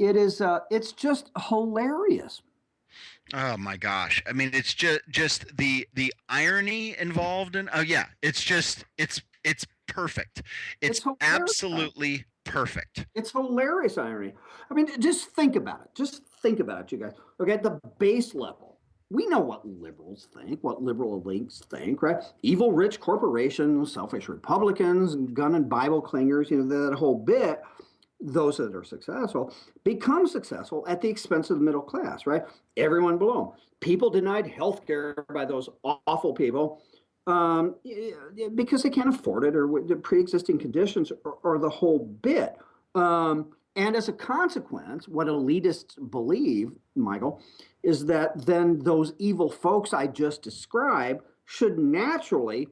It's just hilarious. Oh my gosh. I mean, it's just the irony involved in. Oh yeah, it's perfect. It's It's hilarious. absolutely perfect. It's hilarious irony. I mean, just think about it. Just think about it, you guys. Okay, at the base level, we know what liberals think, what liberal elites think, right? Evil rich corporations, selfish Republicans, gun and Bible clingers, that whole bit. Those that are successful become successful at the expense of the middle class, right? Everyone below. People denied health care by those awful people because they can't afford it or the pre-existing conditions or the whole bit. And as a consequence, what elitists believe, Michael, is that then those evil folks I just described should naturally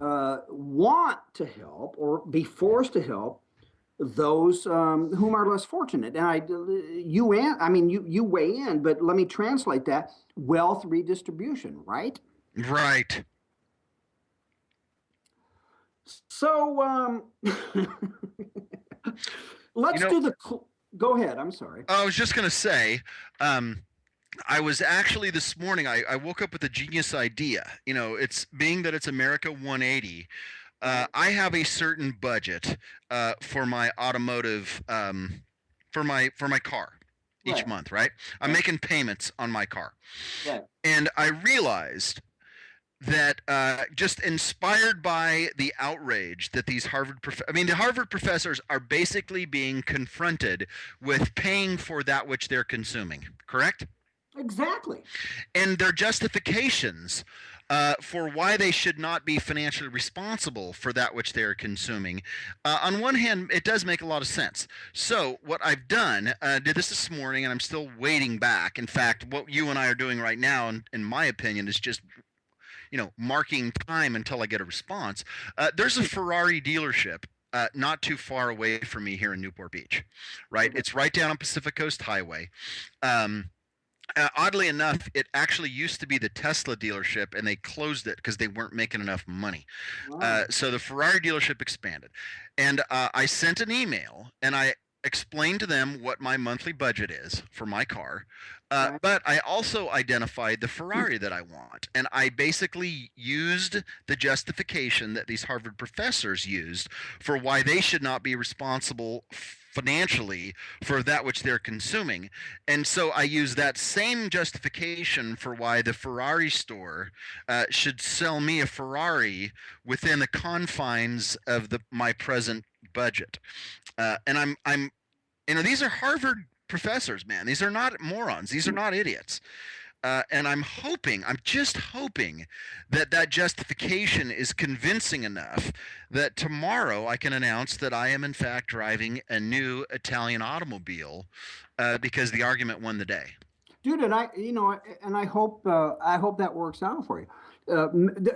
want to help or be forced to help those whom are less fortunate. And you weigh in, but let me translate that: wealth redistribution, right? Right. So You let's know, do the. Go ahead. I'm sorry. I was just gonna say, I was actually this morning. I woke up with a genius idea. It's being that it's America 180. Right. I have a certain budget for my automotive, for my car each Right. month. Right, I'm Right. making payments on my car, Right. and I realized that just inspired by the outrage that these the Harvard professors are basically being confronted with paying for that which they're consuming, correct? Exactly. And their justifications for why they should not be financially responsible for that which they are consuming. On one hand, it does make a lot of sense. So, what I've done, did this morning, and I'm still waiting back. In fact, what you and I are doing right now, in my opinion, is just marking time until I get a response. There's a Ferrari dealership not too far away from me here in Newport Beach, right? Okay. It's right down on Pacific Coast Highway. Um, Oddly enough, it actually used to be the Tesla dealership, and they closed it because they weren't making enough money. Wow. So the Ferrari dealership expanded, and I sent an email and I explained to them what my monthly budget is for my car, Right. but I also identified the Ferrari that I want, and I basically used the justification that these Harvard professors used for why they should not be responsible financially for that which they're consuming. And so I use that same justification for why the Ferrari store should sell me a Ferrari within the confines of my present budget. And these are Harvard professors, man. These are not morons. These are not idiots. And I'm just hoping that justification is convincing enough that tomorrow I can announce that I am in fact driving a new Italian automobile because the argument won the day. Dude, and I hope that works out for you.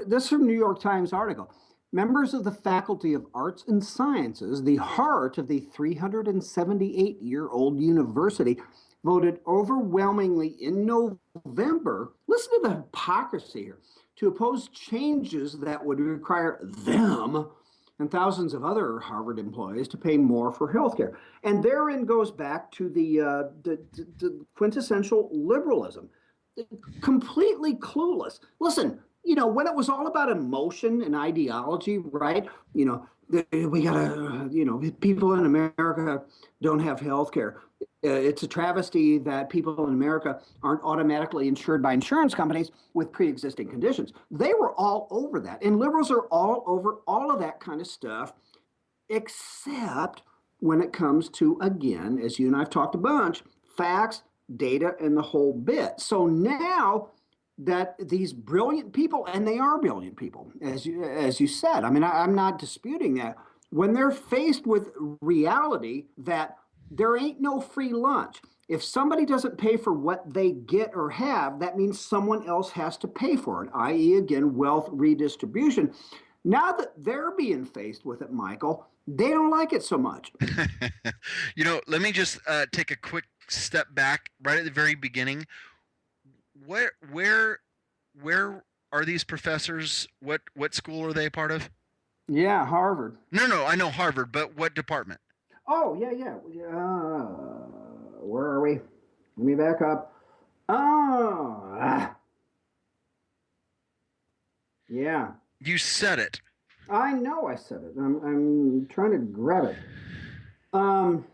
This is from New York Times article. Members of the Faculty of Arts and Sciences, the heart of the 378-year-old university, voted overwhelmingly in November. Listen to the hypocrisy here, to oppose changes that would require them and thousands of other Harvard employees to pay more for health care. And therein goes back to the quintessential liberalism, completely clueless. Listen, when it was all about emotion and ideology, right? We gotta, people in America don't have health care. It's a travesty that people in America aren't automatically insured by insurance companies with pre-existing conditions. They were all over that. And liberals are all over all of that kind of stuff, except when it comes to, again, as you and I've talked a bunch, facts, data, and the whole bit. So now that these brilliant people, and they are brilliant people, as you said, I mean, I'm not disputing that, when they're faced with reality that there ain't no free lunch. If somebody doesn't pay for what they get or have, that means someone else has to pay for it, i.e., again, wealth redistribution. Now that they're being faced with it, Michael, they don't like it so much. Let me just take a quick step back right at the very beginning. Where are these professors? What school are they part of? Yeah, Harvard. No, I know Harvard, but what department? Oh, yeah, yeah. Let me back up. Ah, yeah. You said it. I know I said it. I'm trying to grab it. Um,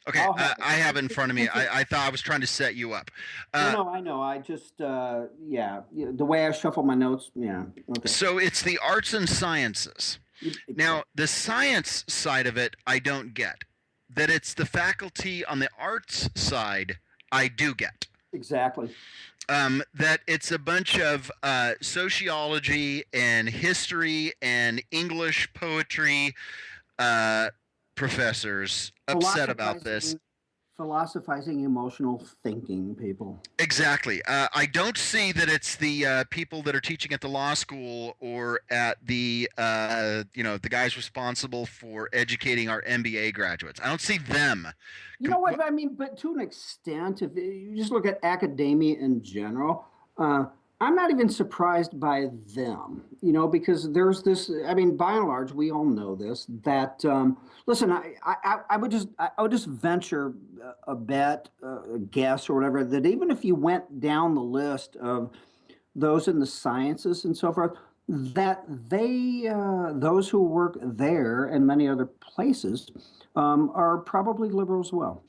Okay, I'll have I have it in it. front of me. I thought I was trying to set you up. No, Uh, no, I know. I just, yeah, the way I shuffle my notes. Yeah. Okay. so it's the arts and sciences. Now, Exactly. the science side of it, I don't get. That it's the faculty on the arts side, I do get. Exactly. That it's a bunch of sociology and history and English poetry uh, professors upset about this. Philosophizing, philosophizing, emotional thinking, people. Exactly. I don't see that it's the people that are teaching at the law school or at the the guys responsible for educating our MBA graduates. I don't see them. You know what I mean? But to an extent, if you just look at academia in general, uh, I'm not even surprised by them, because there's this, I mean, by and large, we all know this, that, listen, I would just venture a bet, a guess or whatever, that even if you went down the list of those in the sciences and so forth, that those who work there and many other places, are probably liberal as well.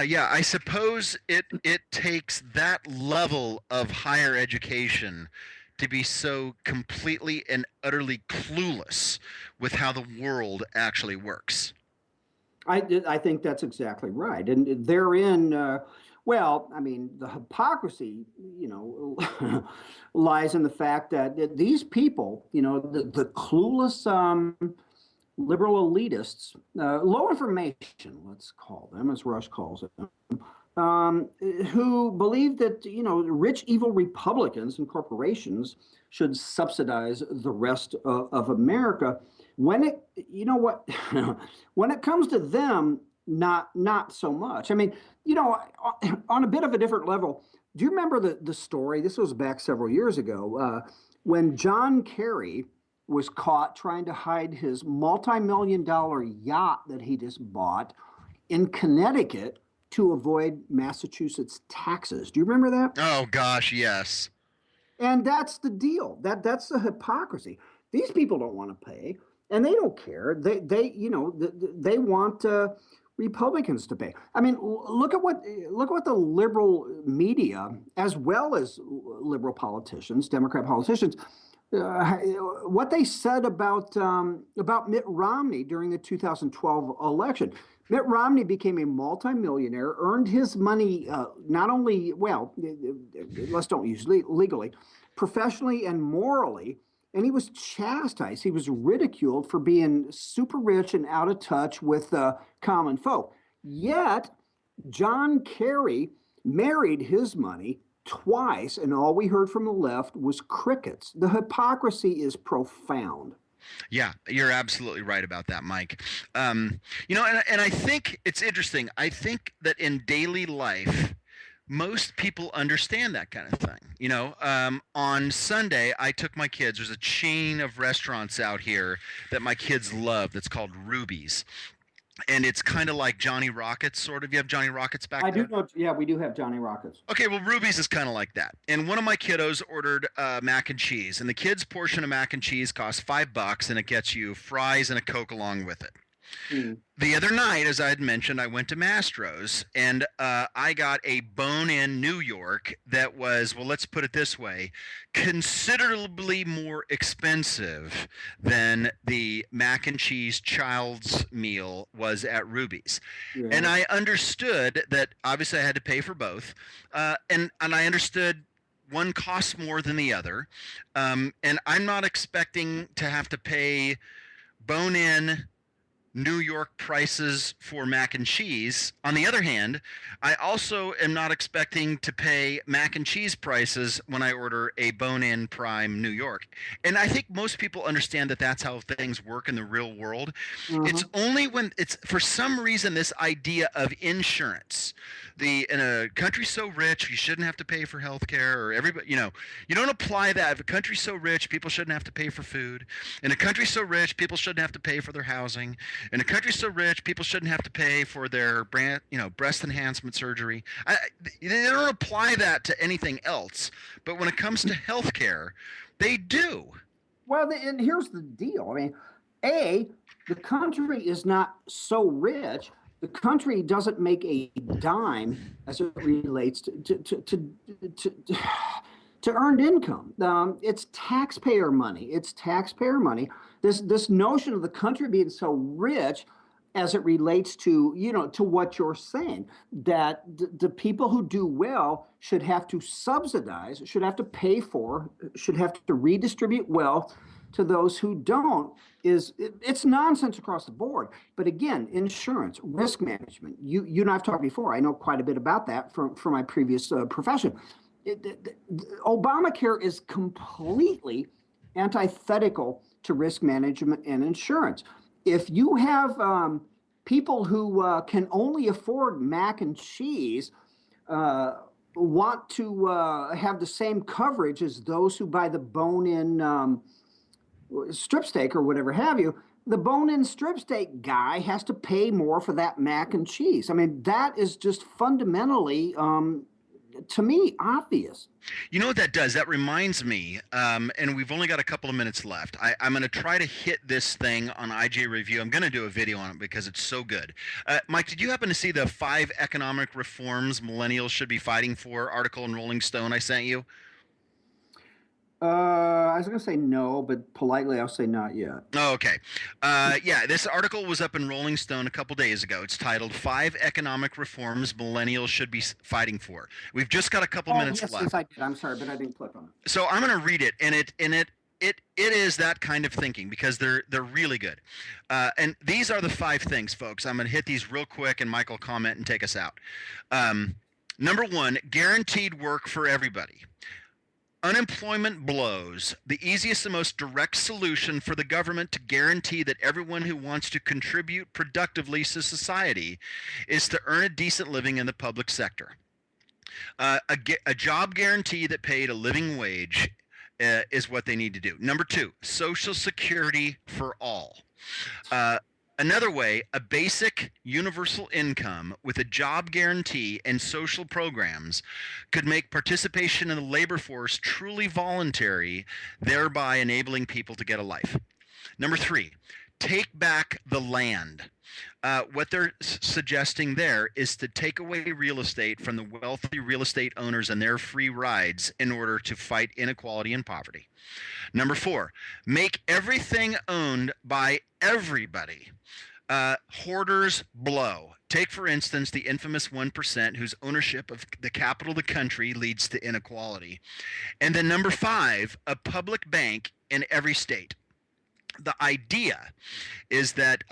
Yeah, I suppose it takes that level of higher education to be so completely and utterly clueless with how the world actually works. I think that's exactly right, and therein, well, I mean, the hypocrisy, lies in the fact that these people, the clueless liberal elitists, low information, let's call them, as Rush calls it, who believe that rich evil Republicans and corporations should subsidize the rest of America. When it, you know what, when it comes to them, not so much. I mean, on a bit of a different level. Do you remember the story? This was back several years ago when John Kerry was caught trying to hide his multi-million dollar yacht that he just bought in Connecticut to avoid Massachusetts taxes. Do you remember that? Oh gosh, yes. And that's the deal. That's the hypocrisy. These people don't want to pay, and they don't care. They want Republicans to pay. I mean, look at what the liberal media, as well as liberal politicians, Democrat politicians, what they said about Mitt Romney during the 2012 election. Mitt Romney became a multimillionaire, earned his money not only, well, let's don't use legally, professionally and morally, and he was chastised. He was ridiculed for being super rich and out of touch with common folk. Yet, John Kerry married his money twice, and all we heard from the left was crickets. The hypocrisy is profound. Yeah, you're absolutely right about that, Mike. And I think it's interesting. I think that in daily life, most people understand that kind of thing. On Sunday, I took my kids. There's a chain of restaurants out here that my kids love that's called Ruby's. And it's kind of like Johnny Rockets, sort of. You have Johnny Rockets back I do there? know, yeah, we do have Johnny Rockets. Okay, well, Ruby's is kind of like that. And one of my kiddos ordered mac and cheese, and the kids' portion of mac and cheese costs $5, and it gets you fries and a Coke along with it. Mm. The other night, as I had mentioned, I went to Mastro's and I got a bone-in New York that was, well, let's put it this way, considerably more expensive than the mac and cheese child's meal was at Ruby's. And Yeah. I understood that obviously I had to pay for both, and I understood one costs more than the other, and I'm not expecting to have to pay bone-in New York prices for mac and cheese. On the other hand, I also am not expecting to pay mac and cheese prices when I order a bone-in prime New York. And I think most people understand that that's how things work in the real world. Uh-huh. It's only when it's for some reason this idea of insurance. The in a country so rich you shouldn't have to pay for health care, or everybody, you don't apply that. If a country's so rich, people shouldn't have to pay for food. In a country so rich, people shouldn't have to pay for their housing. In a country so rich, people shouldn't have to pay for their breast enhancement surgery. They don't apply that to anything else, but when it comes to healthcare, they do. Well, and here's the deal. I mean, the country is not so rich. The country doesn't make a dime as it relates to earned income. It's taxpayer money. It's taxpayer money. This notion of the country being so rich as it relates to to what you're saying, that the people who do well should have to subsidize, should have to pay for, should have to redistribute wealth to those who don't, it's nonsense across the board. But again, insurance, risk management, you and I've talked before. I know quite a bit about that from my previous profession. Obamacare is completely antithetical to risk management and insurance. If you have people who can only afford mac and cheese, want to have the same coverage as those who buy the bone-in strip steak or whatever have you, the bone-in strip steak guy has to pay more for that mac and cheese. I mean, that is just fundamentally, to me, obvious. You know what that does? That reminds me, and we've only got a couple of minutes left. I'm going to try to hit this thing on IJ Review. I'm going to do a video on it because it's so good. Mike, did you happen to see the 5 economic reforms millennials should be fighting for article in Rolling Stone I sent you? I was going to say no, but politely I'll say not yet. Oh, okay. Yeah, this article was up in Rolling Stone a couple days ago. It's titled 5 Economic Reforms Millennials Should Be Fighting For. We've just got a couple minutes left. Yes, I did. I'm sorry, but I didn't click on it. So I'm going to read it, and it is that kind of thinking because they're really good. And these are the 5 things, folks. I'm going to hit these real quick, and Mike will comment and take us out. Number 1, guaranteed work for everybody. Unemployment blows. The easiest and most direct solution for the government to guarantee that everyone who wants to contribute productively to society is to earn a decent living in the public sector. A job guarantee that paid a living wage is what they need to do. Number 2, Social Security for all. Another way, a basic universal income with a job guarantee and social programs could make participation in the labor force truly voluntary, thereby enabling people to get a life. Number 3, take back the land. What they're suggesting there is to take away real estate from the wealthy real estate owners and their free rides in order to fight inequality and poverty. Number 4, make everything owned by everybody. Hoarders blow. Take, for instance, the infamous 1% whose ownership of the capital of the country leads to inequality. And then number 5, a public bank in every state. The idea is that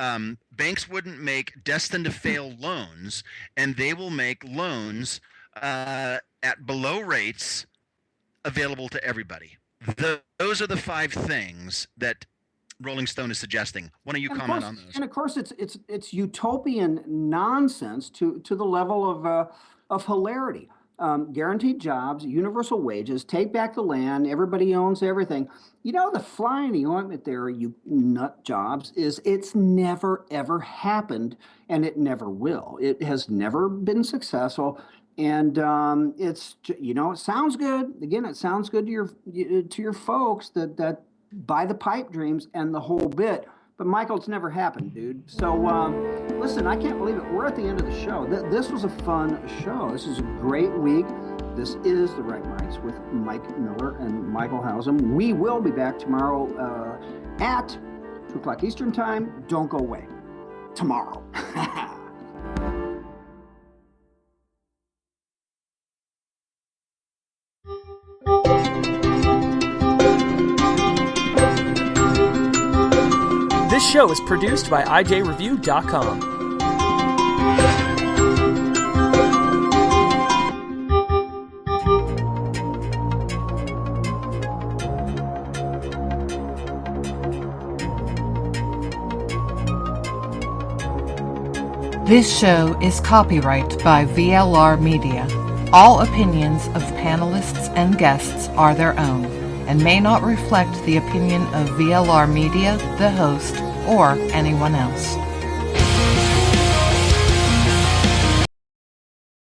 banks wouldn't make destined to fail loans, and they will make loans at below rates available to everybody. Those are the 5 things that Rolling Stone is suggesting. Why don't you comment on those? And of course, it's utopian nonsense to the level of hilarity. Guaranteed jobs, universal wages, take back the land, everybody owns everything. You know, the fly in the ointment there, you nut jobs, is it's never, ever happened, and it never will. It has never been successful. And it's, it sounds good. Again, it sounds good to your folks that buy the pipe dreams and the whole bit. But Michael, it's never happened, dude. So listen, I can't believe it. We're at the end of the show. This was a fun show. This is a great week. This is The Right Mics with Mike Miller and Michael Hausum. We will be back tomorrow at 2 o'clock Eastern Time. Don't go away. Tomorrow. This show is produced by IJReview.com. This show is copyright by VLR Media. All opinions of panelists and guests are their own and may not reflect the opinion of VLR Media, the host, or anyone else.